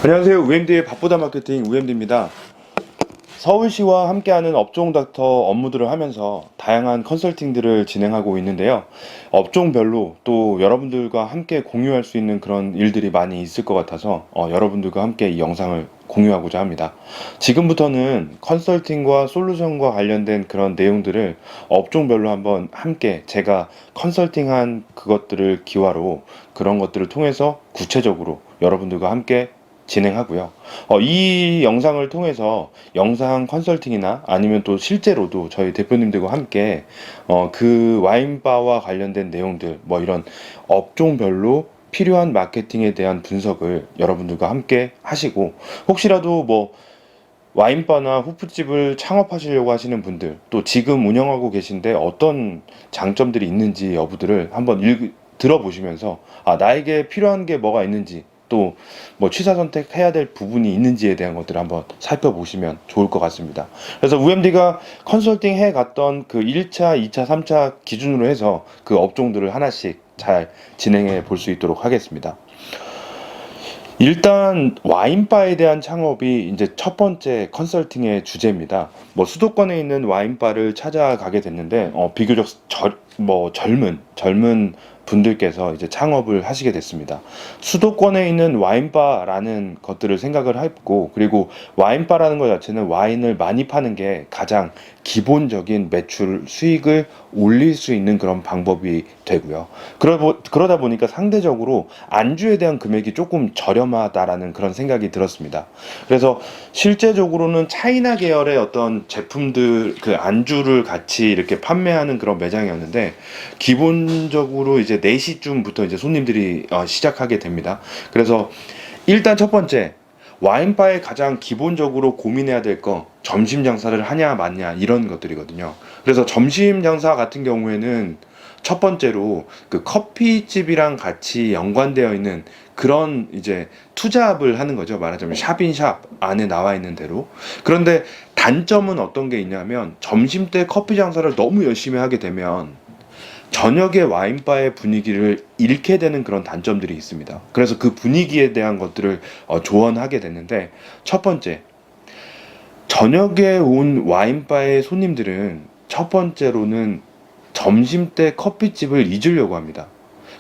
안녕하세요. UMD의 바쁘다 마케팅 UMD입니다. 서울시와 함께하는 업종 닥터 업무들을 하면서 다양한 컨설팅들을 진행하고 있는데요. 업종별로 또 여러분들과 함께 공유할 수 있는 그런 일들이 많이 있을 것 같아서 여러분들과 함께 이 영상을 공유하고자 합니다. 지금부터는 컨설팅과 솔루션과 관련된 그런 내용들을 업종별로 한번 함께 제가 컨설팅한 그것들을 기화로 그런 것들을 통해서 구체적으로 여러분들과 함께 진행하고요. 이 영상을 통해서 영상 컨설팅이나 아니면 또 실제로도 저희 대표님들과 함께 그 와인바와 관련된 내용들, 뭐 이런 업종별로 필요한 마케팅에 대한 분석을 여러분들과 함께 하시고, 혹시라도 뭐 와인바나 호프집을 창업하시려고 하시는 분들, 또 지금 운영하고 계신데 어떤 장점들이 있는지 여부들을 한번 들어보시면서, 나에게 필요한 게 뭐가 있는지, 또 뭐 취사 선택해야 될 부분이 있는지에 대한 것들을 한번 살펴보시면 좋을 것 같습니다. 그래서 UMD가 컨설팅 해 갔던 그 1차, 2차, 3차 기준으로 해서 그 업종들을 하나씩 잘 진행해 볼 수 있도록 하겠습니다. 일단 와인바에 대한 창업이 이제 첫 번째 컨설팅의 주제입니다. 뭐 수도권에 있는 와인바를 찾아가게 됐는데 비교적 젊은 분들께서 이제 창업을 하시게 됐습니다. 수도권에 있는 와인바라는 것들을 생각을 했고, 그리고 와인바라는 것 자체는 와인을 많이 파는 게 가장 기본적인 매출 수익을 올릴 수 있는 그런 방법이 되고요. 그러다 보니까 상대적으로 안주에 대한 금액이 조금 저렴하다라는 그런 생각이 들었습니다. 그래서 실제적으로는 차이나 계열의 어떤 제품들, 그 안주를 같이 이렇게 판매하는 그런 매장이었는데, 기본적으로 이제 4시쯤부터 이제 손님들이 시작하게 됩니다. 그래서 일단 첫 번째, 와인바에 가장 기본적으로 고민해야 될 거, 점심 장사를 하냐 마냐 이런 것들이거든요. 그래서 점심 장사 같은 경우에는 첫 번째로 그 커피집이랑 같이 연관되어 있는 그런 이제 투잡을 하는 거죠. 말하자면 샵인샵 안에 나와 있는 대로. 그런데 단점은 어떤 게 있냐면, 점심 때 커피 장사를 너무 열심히 하게 되면 저녁에 와인바의 분위기를 잃게 되는 그런 단점들이 있습니다. 그래서 그 분위기에 대한 것들을 조언하게 됐는데, 첫 번째, 저녁에 온 와인바의 손님들은 첫 번째로는 점심 때 커피집을 잊으려고 합니다.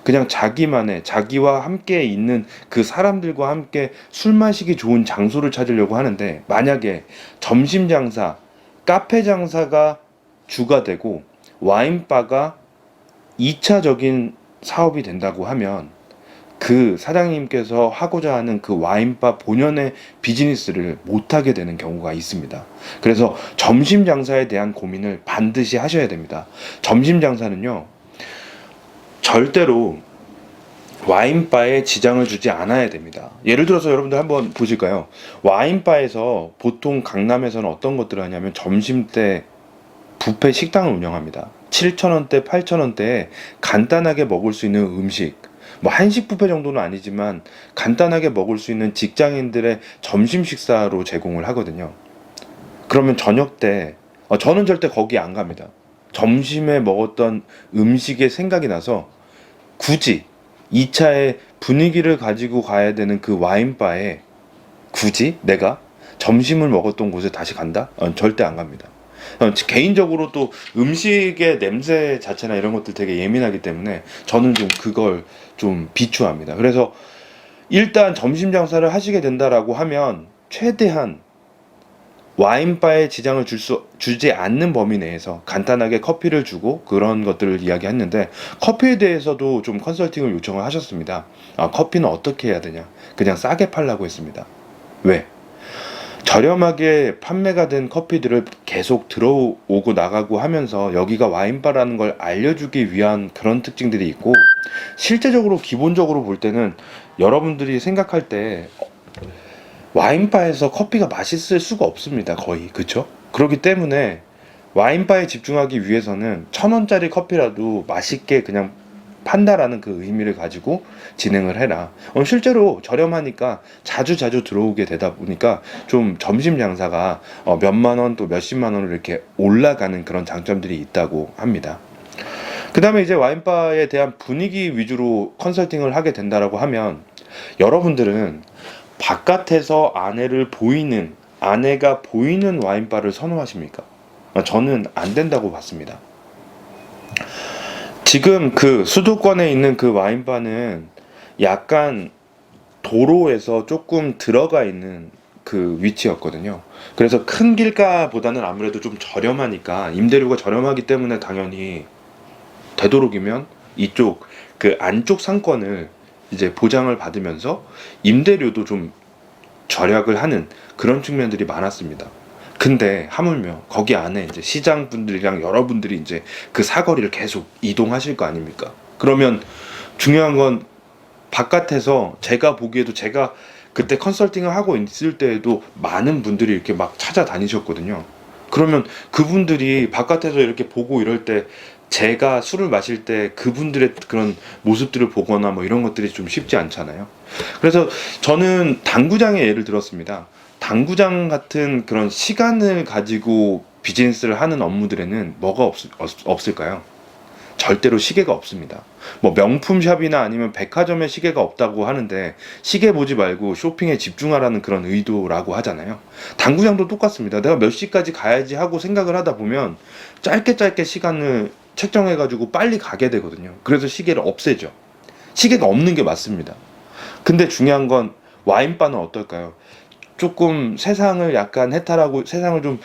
그냥 자기와 함께 있는 그 사람들과 함께 술 마시기 좋은 장소를 찾으려고 하는데, 만약에 점심 장사, 카페 장사가 주가 되고 와인바가 2차적인 사업이 된다고 하면, 그 사장님께서 하고자 하는 그 와인바 본연의 비즈니스를 못하게 되는 경우가 있습니다. 그래서 점심 장사에 대한 고민을 반드시 하셔야 됩니다. 점심 장사는요, 절대로 와인바에 지장을 주지 않아야 됩니다. 예를 들어서 여러분들 한번 보실까요? 와인바에서 보통 강남에서는 어떤 것들을 하냐면, 점심 때 뷔페 식당을 운영합니다. 7,000원대, 8,000원대에 간단하게 먹을 수 있는 음식, 뭐 한식 뷔페 정도는 아니지만 간단하게 먹을 수 있는 직장인들의 점심 식사로 제공을 하거든요. 그러면 저녁 때 저는 절대 거기 안 갑니다. 점심에 먹었던 음식의 생각이 나서 굳이 2차에 분위기를 가지고 가야 되는 그 와인바에 굳이 내가 점심을 먹었던 곳에 다시 간다? 절대 안 갑니다. 개인적으로 또 음식의 냄새 자체나 이런 것들 되게 예민하기 때문에 저는 좀 그걸 좀 비추합니다. 그래서 일단 점심 장사를 하시게 된다라고 하면 최대한 와인바에 지장을 주지 않는 범위 내에서 간단하게 커피를 주고 그런 것들을 이야기했는데, 커피에 대해서도 좀 컨설팅을 요청을 하셨습니다. 커피는 어떻게 해야 되냐? 그냥 싸게 팔라고 했습니다. 왜? 저렴하게 판매가 된 커피들을 계속 들어오고 나가고 하면서 여기가 와인바라는 걸 알려주기 위한 그런 특징들이 있고, 실제적으로 기본적으로 볼 때는 여러분들이 생각할 때 와인바에서 커피가 맛있을 수가 없습니다. 거의. 그쵸? 그렇기 때문에 와인바에 집중하기 위해서는 1,000원짜리 커피라도 맛있게 그냥 판다라는 그 의미를 가지고 진행을 해라. 실제로 저렴하니까 자주 들어오게 되다 보니까 좀 점심 장사가 몇만 원 또 몇십만 원으로 이렇게 올라가는 그런 장점들이 있다고 합니다. 그 다음에 이제 와인바에 대한 분위기 위주로 컨설팅을 하게 된다라고 하면, 여러분들은 바깥에서 아내가 보이는 와인바를 선호하십니까? 저는 안 된다고 봤습니다. 지금 그 수도권에 있는 그 와인바는 약간 도로에서 조금 들어가 있는 그 위치였거든요. 그래서 큰 길가보다는 아무래도 좀 저렴하니까, 임대료가 저렴하기 때문에 당연히 되도록이면 이쪽 그 안쪽 상권을 이제 보장을 받으면서 임대료도 좀 절약을 하는 그런 측면들이 많았습니다. 근데 하물며 거기 안에 이제 시장 분들이랑 여러분들이 이제 그 사거리를 계속 이동하실 거 아닙니까? 그러면 중요한 건, 바깥에서 제가 보기에도, 제가 그때 컨설팅을 하고 있을 때에도 많은 분들이 이렇게 막 찾아다니셨거든요. 그러면 그분들이 바깥에서 이렇게 보고 이럴 때, 제가 술을 마실 때 그분들의 그런 모습들을 보거나 뭐 이런 것들이 좀 쉽지 않잖아요. 그래서 저는 당구장의 예를 들었습니다. 당구장 같은 그런 시간을 가지고 비즈니스를 하는 업무들에는 뭐가 없을까요? 절대로 시계가 없습니다. 뭐 명품샵이나 아니면 백화점에 시계가 없다고 하는데, 시계 보지 말고 쇼핑에 집중하라는 그런 의도라고 하잖아요. 당구장도 똑같습니다. 내가 몇 시까지 가야지 하고 생각을 하다 보면 짧게 시간을 책정해가지고 빨리 가게 되거든요. 그래서 시계를 없애죠. 시계가 없는 게 맞습니다. 근데 중요한 건, 와인바는 어떨까요? 조금 세상을 약간 해탈하고 세상을 좀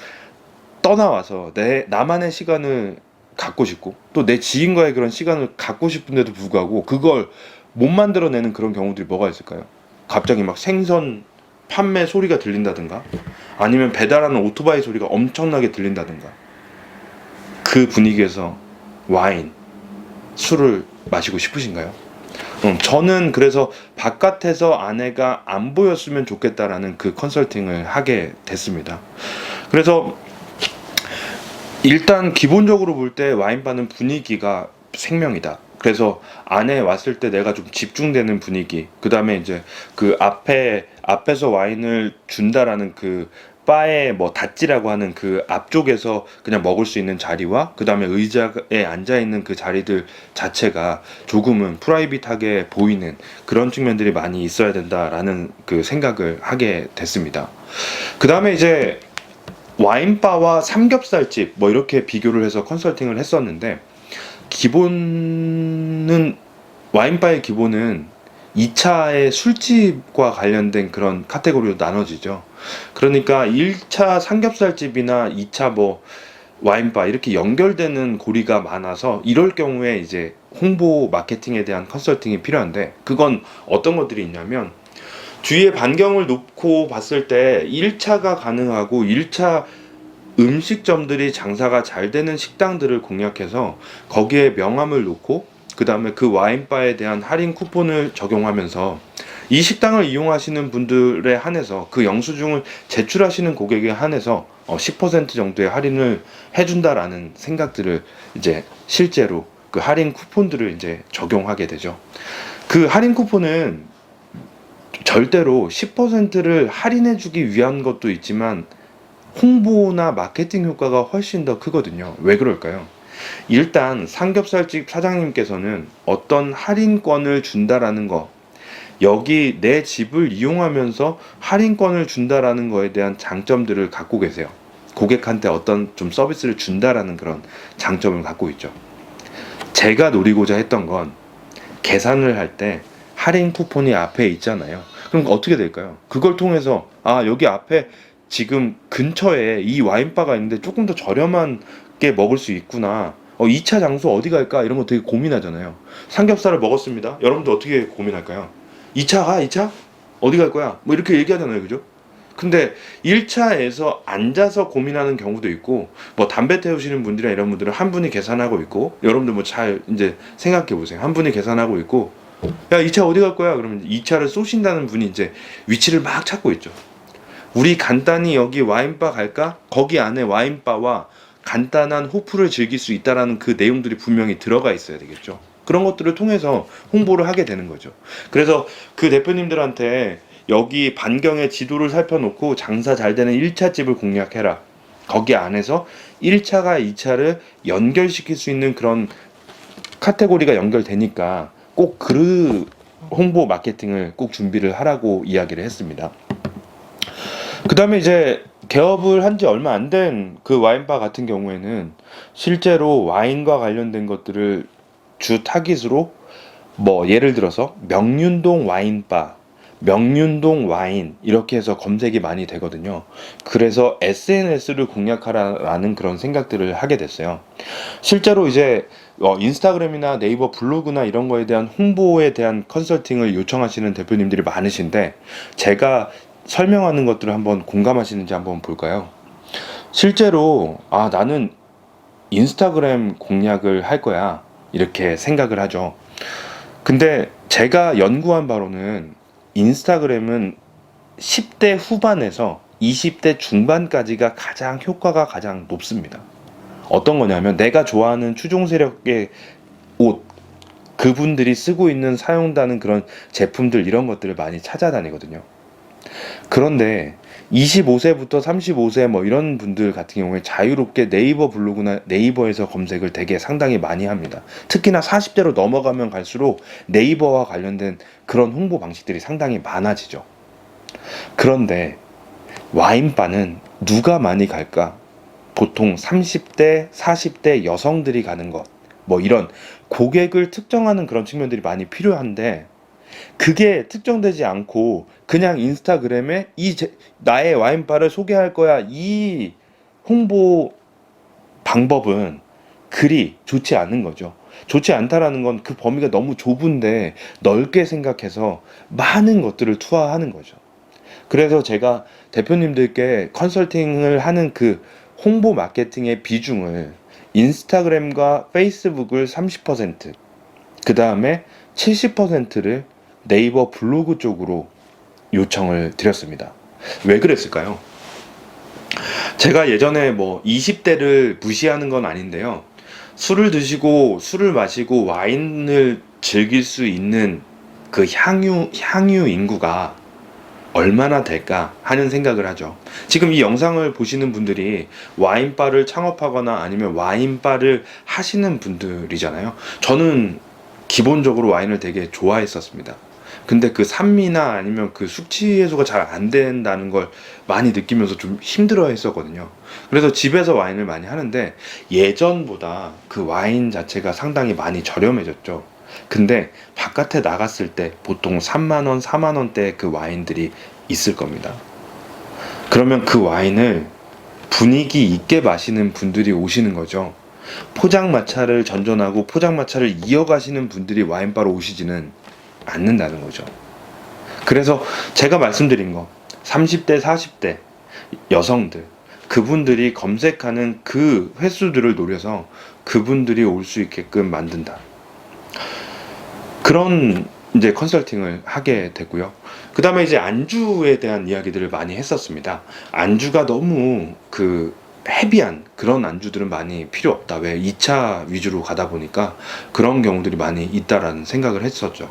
떠나와서 나만의 시간을 갖고 싶고, 또 내 지인과의 그런 시간을 갖고 싶은데도 불구하고 그걸 못 만들어내는 그런 경우들이 뭐가 있을까요? 갑자기 막 생선 판매 소리가 들린다든가, 아니면 배달하는 오토바이 소리가 엄청나게 들린다든가, 그 분위기에서 와인, 술을 마시고 싶으신가요? 저는 그래서 바깥에서 아내가 안 보였으면 좋겠다라는 그 컨설팅을 하게 됐습니다. 그래서 일단 기본적으로 볼 때 와인바는 분위기가 생명이다. 그래서 안에 왔을 때 내가 좀 집중되는 분위기, 그 다음에 이제 그 앞에서 와인을 준다라는 그 바의 뭐 닷지라고 하는 그 앞쪽에서 그냥 먹을 수 있는 자리와, 그 다음에 의자에 앉아 있는 그 자리들 자체가 조금은 프라이빗하게 보이는 그런 측면들이 많이 있어야 된다라는 그 생각을 하게 됐습니다. 그 다음에 이제 와인바와 삼겹살집 뭐 이렇게 비교를 해서 컨설팅을 했었는데, 기본은, 와인바의 기본은 2차의 술집과 관련된 그런 카테고리로 나눠지죠. 그러니까 1차 삼겹살집이나 2차 뭐 와인바 이렇게 연결되는 고리가 많아서, 이럴 경우에 이제 홍보 마케팅에 대한 컨설팅이 필요한데, 그건 어떤 것들이 있냐면, 주위의 반경을 놓고 봤을 때 1차가 가능하고 1차 음식점들이 장사가 잘 되는 식당들을 공략해서 거기에 명함을 놓고, 그 다음에 그 와인바에 대한 할인 쿠폰을 적용하면서 이 식당을 이용하시는 분들에 한해서, 그 영수증을 제출하시는 고객에 한해서 10% 정도의 할인을 해준다라는 생각들을 이제 실제로 그 할인 쿠폰들을 이제 적용하게 되죠. 그 할인 쿠폰은 절대로 10%를 할인해주기 위한 것도 있지만 홍보나 마케팅 효과가 훨씬 더 크거든요. 왜 그럴까요? 일단 삼겹살집 사장님께서는 어떤 할인권을 준다라는 거, 여기 내 집을 이용하면서 할인권을 준다라는 거에 대한 장점들을 갖고 계세요. 고객한테 어떤 좀 서비스를 준다라는 그런 장점을 갖고 있죠. 제가 노리고자 했던 건, 계산을 할 때 할인 쿠폰이 앞에 있잖아요. 그럼 어떻게 될까요? 그걸 통해서, 아, 여기 앞에 지금 근처에 이 와인바가 있는데 조금 더 저렴하게 먹을 수 있구나. 2차 장소 어디 갈까? 이런 거 되게 고민하잖아요. 삼겹살을 먹었습니다. 여러분들 어떻게 고민할까요? 2차 가? 2차? 어디 갈 거야? 뭐 이렇게 얘기하잖아요. 그죠? 근데 1차에서 앉아서 고민하는 경우도 있고, 뭐 담배 태우시는 분들이나 이런 분들은 한 분이 계산하고 있고, 여러분들 뭐 잘 이제 생각해 보세요. 한 분이 계산하고 있고, 야, 2차 어디 갈 거야? 그러면 2차를 쏘신다는 분이 이제 위치를 막 찾고 있죠. 우리 간단히 여기 와인바 갈까? 거기 안에 와인바와 간단한 호프를 즐길 수 있다라는 그 내용들이 분명히 들어가 있어야 되겠죠. 그런 것들을 통해서 홍보를 하게 되는 거죠. 그래서 그 대표님들한테 여기 반경의 지도를 살펴놓고 장사 잘 되는 1차 집을 공략해라. 거기 안에서 1차가 2차를 연결시킬 수 있는 그런 카테고리가 연결되니까 꼭 홍보 마케팅을 꼭 준비를 하라고 이야기를 했습니다. 그 다음에 이제 개업을 한 지 얼마 안 된 그 와인바 같은 경우에는 실제로 와인과 관련된 것들을 주 타깃으로 뭐 예를 들어서 명륜동 와인바, 명륜동 와인 이렇게 해서 검색이 많이 되거든요. 그래서 SNS를 공략하라는 그런 생각들을 하게 됐어요. 실제로 이제 인스타그램이나 네이버 블로그나 이런 거에 대한 홍보에 대한 컨설팅을 요청하시는 대표님들이 많으신데 제가 설명하는 것들을 한번 공감하시는지 한번 볼까요? 실제로 나는 인스타그램 공략을 할 거야 이렇게 생각을 하죠. 근데 제가 연구한 바로는 인스타그램은 10대 후반에서 20대 중반까지가 효과가 가장 높습니다. 어떤 거냐면 내가 좋아하는 추종 세력의 옷, 그분들이 쓰고 있는 사용하는 그런 제품들 이런 것들을 많이 찾아다니거든요. 그런데 25세부터 35세 뭐 이런 분들 같은 경우에 자유롭게 네이버 블로그나 네이버에서 검색을 되게 상당히 많이 합니다. 특히나 40대로 넘어가면 갈수록 네이버와 관련된 그런 홍보 방식들이 상당히 많아지죠. 그런데 와인바는 누가 많이 갈까? 보통 30대, 40대 여성들이 가는 것, 뭐 이런 고객을 특정하는 그런 측면들이 많이 필요한데 그게 특정되지 않고 그냥 인스타그램에 나의 와인바를 소개할 거야 이 홍보 방법은 그리 좋지 않은 거죠. 좋지 않다라는 건 그 범위가 너무 좁은데 넓게 생각해서 많은 것들을 투하하는 거죠. 그래서 제가 대표님들께 컨설팅을 하는 그 홍보 마케팅의 비중을 인스타그램과 페이스북을 30%, 그 다음에 70%를 네이버 블로그 쪽으로 요청을 드렸습니다. 왜 그랬을까요? 제가 예전에 뭐 20대를 무시하는 건 아닌데요. 술을 드시고 술을 마시고 와인을 즐길 수 있는 그 향유 인구가 얼마나 될까 하는 생각을 하죠. 지금 이 영상을 보시는 분들이 와인바를 창업하거나 아니면 와인바를 하시는 분들이잖아요. 저는 기본적으로 와인을 되게 좋아했었습니다. 근데 그 산미나 아니면 그 숙취 해소가 잘 안 된다는 걸 많이 느끼면서 좀 힘들어 했었거든요. 그래서 집에서 와인을 많이 하는데 예전보다 그 와인 자체가 상당히 많이 저렴해졌죠. 근데 바깥에 나갔을 때 보통 3만 원, 4만 원대 그 와인들이 있을 겁니다. 그러면 그 와인을 분위기 있게 마시는 분들이 오시는 거죠. 포장마차를 전전하고 포장마차를 이어가시는 분들이 와인바로 오시지는 않는다는 거죠. 그래서 제가 말씀드린 거 30대 40대 여성들 그분들이 검색하는 그 횟수들을 노려서 그분들이 올 수 있게끔 만든다. 그런 이제 컨설팅을 하게 되고요. 그 다음에 이제 안주에 대한 이야기들을 많이 했었습니다. 안주가 너무 헤비한 그런 안주들은 많이 필요 없다. 왜 2차 위주로 가다 보니까 그런 경우들이 많이 있다라는 생각을 했었죠.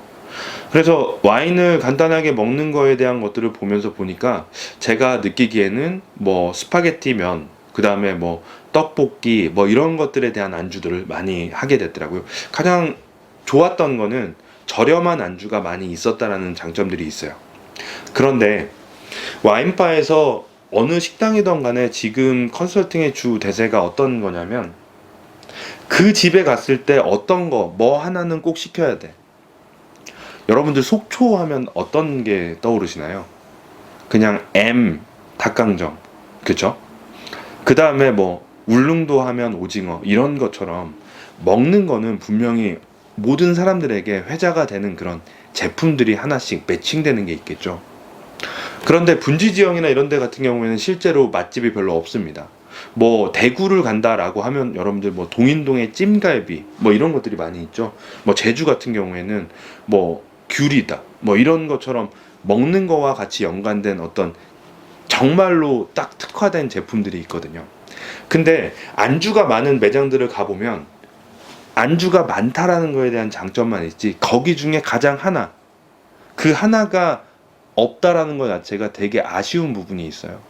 그래서 와인을 간단하게 먹는 거에 대한 것들을 보면서 보니까 제가 느끼기에는 뭐 스파게티면 그 다음에 뭐 떡볶이 뭐 이런 것들에 대한 안주들을 많이 하게 됐더라고요. 가장 좋았던 거는 저렴한 안주가 많이 있었다라는 장점들이 있어요. 그런데 와인바에서 어느 식당이든 간에 지금 컨설팅의 주 대세가 어떤 거냐면 그 집에 갔을 때 어떤 거 뭐 하나는 꼭 시켜야 돼. 여러분들 속초 하면 어떤 게 떠오르시나요? 그냥 닭강정, 그쵸? 그 다음에 뭐 울릉도 하면 오징어 이런 것처럼 먹는 거는 분명히 모든 사람들에게 회자가 되는 그런 제품들이 하나씩 매칭되는 게 있겠죠. 그런데 분지 지역이나 이런 데 같은 경우에는 실제로 맛집이 별로 없습니다. 뭐 대구를 간다라고 하면 여러분들 뭐 동인동의 찜갈비 뭐 이런 것들이 많이 있죠. 뭐 제주 같은 경우에는 뭐 귤이다 뭐 이런 것처럼 먹는 거와 같이 연관된 어떤 정말로 딱 특화된 제품들이 있거든요. 근데 안주가 많은 매장들을 가보면 안주가 많다라는 거에 대한 장점만 있지 거기 중에 가장 그 하나가 없다라는 것 자체가 되게 아쉬운 부분이 있어요.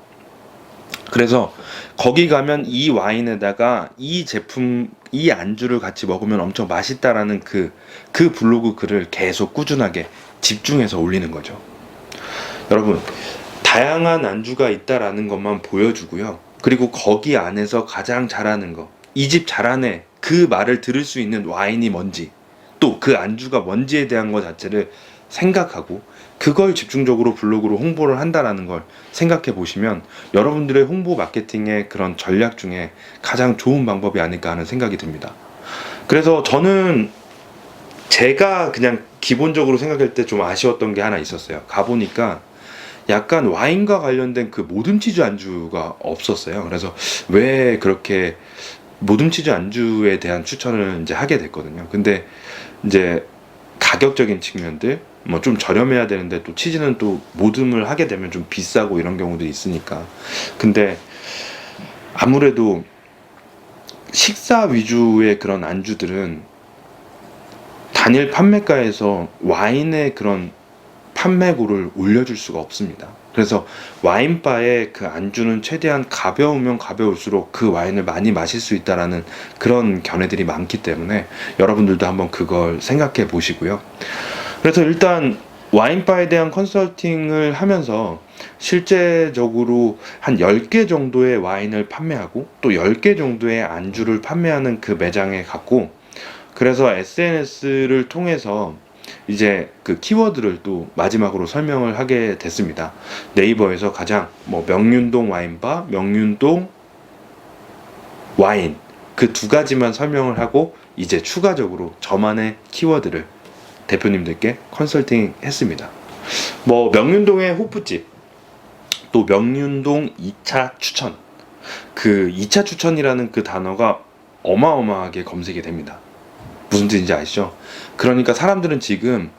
그래서 거기 가면 이 와인에다가 이 제품, 이 안주를 같이 먹으면 엄청 맛있다라는 그 블로그 글을 계속 꾸준하게 집중해서 올리는 거죠. 여러분, 다양한 안주가 있다라는 것만 보여주고요. 그리고 거기 안에서 가장 잘하는 거, 이 집 잘하네, 그 말을 들을 수 있는 와인이 뭔지, 또 그 안주가 뭔지에 대한 것 자체를 생각하고 그걸 집중적으로 블로그로 홍보를 한다라는 걸 생각해 보시면 여러분들의 홍보 마케팅의 그런 전략 중에 가장 좋은 방법이 아닐까 하는 생각이 듭니다. 그래서 저는 제가 그냥 기본적으로 생각할 때 좀 아쉬웠던 게 하나 있었어요. 가보니까 약간 와인과 관련된 그 모듬치즈 안주가 없었어요. 그래서 왜 그렇게 모듬치즈 안주에 대한 추천을 이제 하게 됐거든요. 근데 이제 가격적인 측면들, 뭐 좀 저렴해야 되는데 또 치즈는 또 모듬을 하게 되면 좀 비싸고 이런 경우도 있으니까. 근데 아무래도 식사 위주의 그런 안주들은 단일 판매가에서 와인의 그런 판매고를 올려줄 수가 없습니다. 그래서 와인바의 그 안주는 최대한 가벼우면 가벼울수록 그 와인을 많이 마실 수 있다라는 그런 견해들이 많기 때문에 여러분들도 한번 그걸 생각해 보시고요. 그래서 일단 와인바에 대한 컨설팅을 하면서 실제적으로 한 10개 정도의 와인을 판매하고 또 10개 정도의 안주를 판매하는 그 매장에 갔고, 그래서 SNS를 통해서 이제 그 키워드를 또 마지막으로 설명을 하게 됐습니다. 네이버에서 가장 뭐 명륜동 와인바, 명륜동 와인, 그 두 가지만 설명을 하고 이제 추가적으로 저만의 키워드를 대표님들께 컨설팅 했습니다. 뭐 명륜동의 호프집, 또 명륜동 2차 추천, 그 2차 추천이라는 그 단어가 어마어마하게 검색이 됩니다. 무슨 뜻인지 아시죠? 그러니까 사람들은 지금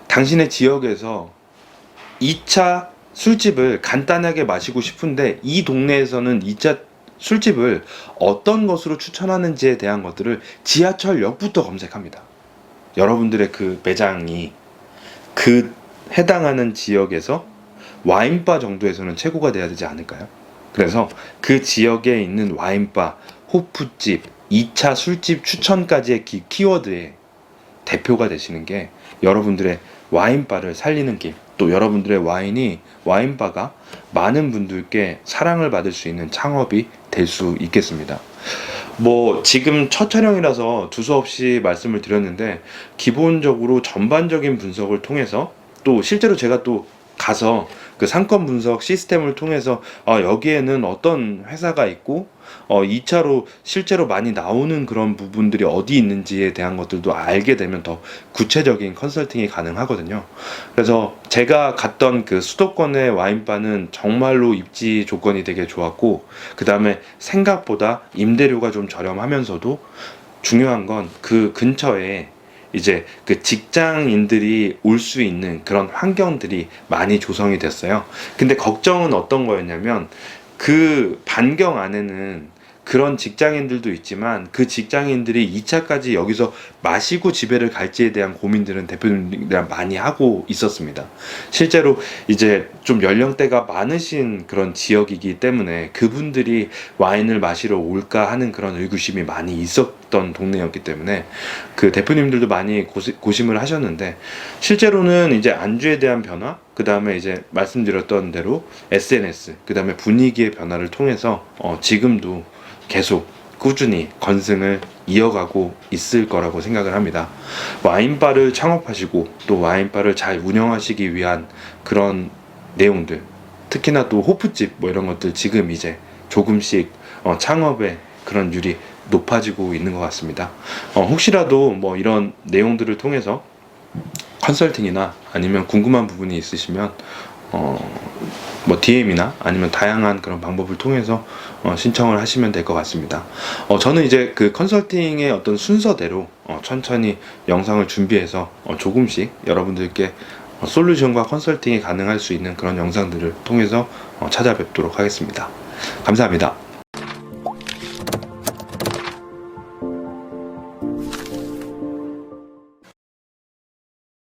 당신의 지역에서 2차 술집을 간단하게 마시고 싶은데 이 동네에서는 2차 술집을 어떤 것으로 추천하는지에 대한 것들을 지하철역부터 검색합니다. 여러분들의 그 매장이 그 해당하는 지역에서 와인바 정도에서는 최고가 돼야 되지 않을까요? 그래서 그 지역에 있는 와인바, 호프집, 2차 술집 추천까지의 키워드의 대표가 되시는 게 여러분들의 와인바를 살리는 길, 또 여러분들의 와인바가 많은 분들께 사랑을 받을 수 있는 창업이 될 수 있겠습니다. 뭐 지금 첫 촬영이라서 두서없이 말씀을 드렸는데 기본적으로 전반적인 분석을 통해서 또 실제로 제가 또 가서 그 상권 분석 시스템을 통해서 여기에는 어떤 회사가 있고 2차로 실제로 많이 나오는 그런 부분들이 어디 있는지에 대한 것들도 알게 되면 더 구체적인 컨설팅이 가능하거든요. 그래서 제가 갔던 그 수도권의 와인바는 정말로 입지 조건이 되게 좋았고, 그 다음에 생각보다 임대료가 좀 저렴하면서도 중요한 건 그 근처에 이제 그 직장인들이 올 수 있는 그런 환경들이 많이 조성이 됐어요. 근데 걱정은 어떤 거였냐면 그 반경 안에는 그런 직장인들도 있지만 그 직장인들이 2차까지 여기서 마시고 집에를 갈지에 대한 고민들은 대표님들이랑 많이 하고 있었습니다. 실제로 이제 좀 연령대가 많으신 그런 지역이기 때문에 그분들이 와인을 마시러 올까 하는 그런 의구심이 많이 있었던 동네였기 때문에 그 대표님들도 많이 고심을 하셨는데, 실제로는 이제 안주에 대한 변화, 그 다음에 이제 말씀드렸던 대로 SNS, 그 다음에 분위기의 변화를 통해서 지금도 계속 꾸준히 건승을 이어가고 있을 거라고 생각을 합니다. 와인바를 창업하시고 또 와인바를 잘 운영하시기 위한 그런 내용들, 특히나 또 호프집 뭐 이런 것들 지금 이제 조금씩 창업의 그런 율이 높아지고 있는 것 같습니다. 혹시라도 뭐 이런 내용들을 통해서 컨설팅이나 아니면 궁금한 부분이 있으시면 뭐 DM이나 아니면 다양한 그런 방법을 통해서 신청을 하시면 될 것 같습니다. 저는 이제 그 컨설팅의 어떤 순서대로 천천히 영상을 준비해서 조금씩 여러분들께 솔루션과 컨설팅이 가능할 수 있는 그런 영상들을 통해서 찾아뵙도록 하겠습니다. 감사합니다.